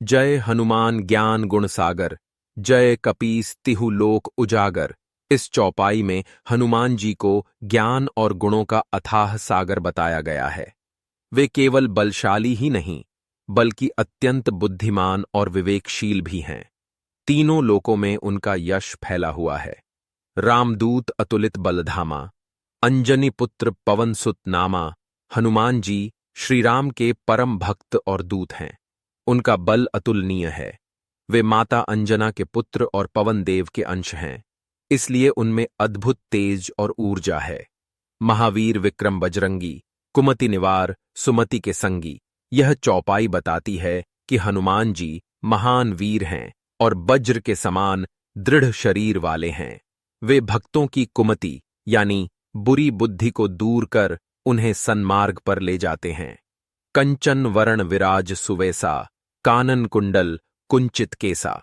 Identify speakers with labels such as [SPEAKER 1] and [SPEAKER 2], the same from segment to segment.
[SPEAKER 1] जय हनुमान ज्ञान गुण सागर, जय कपीस तिहु लोक उजागर। इस चौपाई में हनुमान जी को ज्ञान और गुणों का अथाह सागर बताया गया है। वे केवल बलशाली ही नहीं, बल्कि अत्यंत बुद्धिमान और विवेकशील भी हैं। तीनों लोकों में उनका यश फैला हुआ है। रामदूत अतुलित बलधामा, अंजनी पुत्र पवन सुत नामा। हनुमान जी श्रीराम के परम भक्त और दूत हैं। उनका बल अतुलनीय है। वे माता अंजना के पुत्र और पवन देव के अंश हैं, इसलिए उनमें अद्भुत तेज और ऊर्जा है। महावीर विक्रम बजरंगी, कुमति निवार सुमति के संगी। यह चौपाई बताती है कि हनुमान जी महान वीर हैं और वज्र के समान दृढ़ शरीर वाले हैं। वे भक्तों की कुमति यानी बुरी बुद्धि को दूर कर उन्हें सन्मार्ग पर ले जाते हैं। कंचन वरण विराज सुवेसा, कानन कुंडल कुंचित केसा।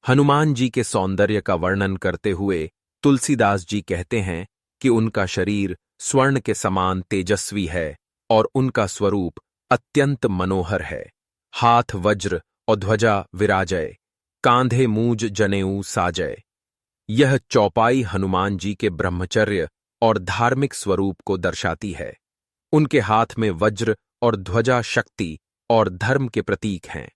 [SPEAKER 1] हनुमान जी के सौंदर्य का वर्णन करते हुए तुलसीदास जी कहते हैं कि उनका शरीर स्वर्ण के समान तेजस्वी है और उनका स्वरूप अत्यंत मनोहर है। हाथ वज्र और ध्वजा विराजय, कांधे मूज जनेऊ साजय। यह चौपाई हनुमान जी के ब्रह्मचर्य और धार्मिक स्वरूप को दर्शाती है। उनके हाथ में वज्र और ध्वजा शक्ति और धर्म के प्रतीक हैं।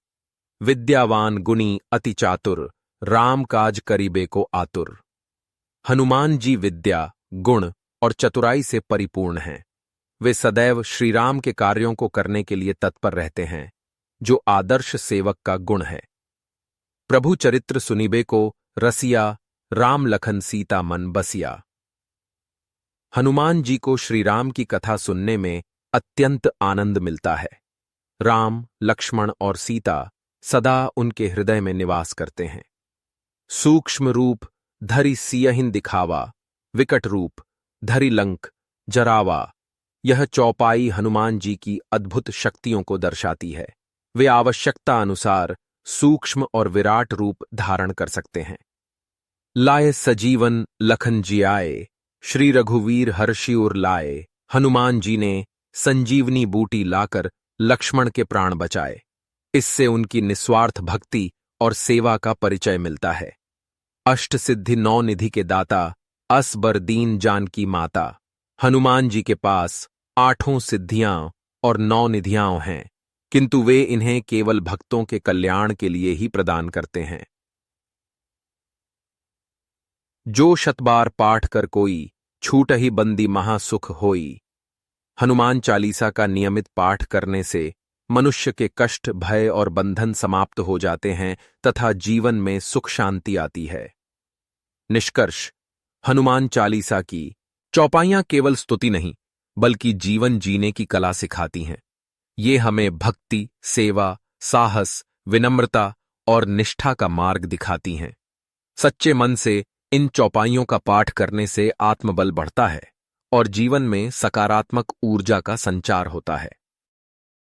[SPEAKER 1] विद्यावान गुणी अति चातुर, राम काज करीबे को आतुर। हनुमान जी विद्या, गुण और चतुराई से परिपूर्ण हैं। वे सदैव श्रीराम के कार्यों को करने के लिए तत्पर रहते हैं, जो आदर्श सेवक का गुण है। प्रभु चरित्र सुनिबे को रसिया, राम लखन सीता मन बसिया। हनुमान जी को श्रीराम की कथा सुनने में अत्यंत आनंद मिलता है। राम, लक्ष्मण और सीता सदा उनके हृदय में निवास करते हैं। सूक्ष्म रूप धरि सियहिं दिखावा, विकट रूप धरि लंक जरावा। यह चौपाई हनुमान जी की अद्भुत शक्तियों को दर्शाती है। वे आवश्यकता अनुसार सूक्ष्म और विराट रूप धारण कर सकते हैं। लाए सजीवन लखन जियाए, श्री रघुवीर हर्षि उर लाए। हनुमान जी ने संजीवनी बूटी लाकर लक्ष्मण के प्राण बचाए। इससे उनकी निस्वार्थ भक्ति और सेवा का परिचय मिलता है। अष्ट सिद्धि नौ निधि के दाता, असबर दीन जानकी माता। हनुमान जी के पास 8 सिद्धियां और 9 निधियां हैं, किंतु वे इन्हें केवल भक्तों के कल्याण के लिए ही प्रदान करते हैं। जो शतबार पाठ कर कोई, छूटहि बंदी महासुख होई। हनुमान चालीसा का नियमित पाठ करने से मनुष्य के कष्ट, भय और बंधन समाप्त हो जाते हैं तथा जीवन में सुख शांति आती है। निष्कर्ष, हनुमान चालीसा की चौपाइयां केवल स्तुति नहीं, बल्कि जीवन जीने की कला सिखाती हैं। ये हमें भक्ति, सेवा, साहस, विनम्रता और निष्ठा का मार्ग दिखाती हैं। सच्चे मन से इन चौपाइयों का पाठ करने से आत्मबल बढ़ता है और जीवन में सकारात्मक ऊर्जा का संचार होता है।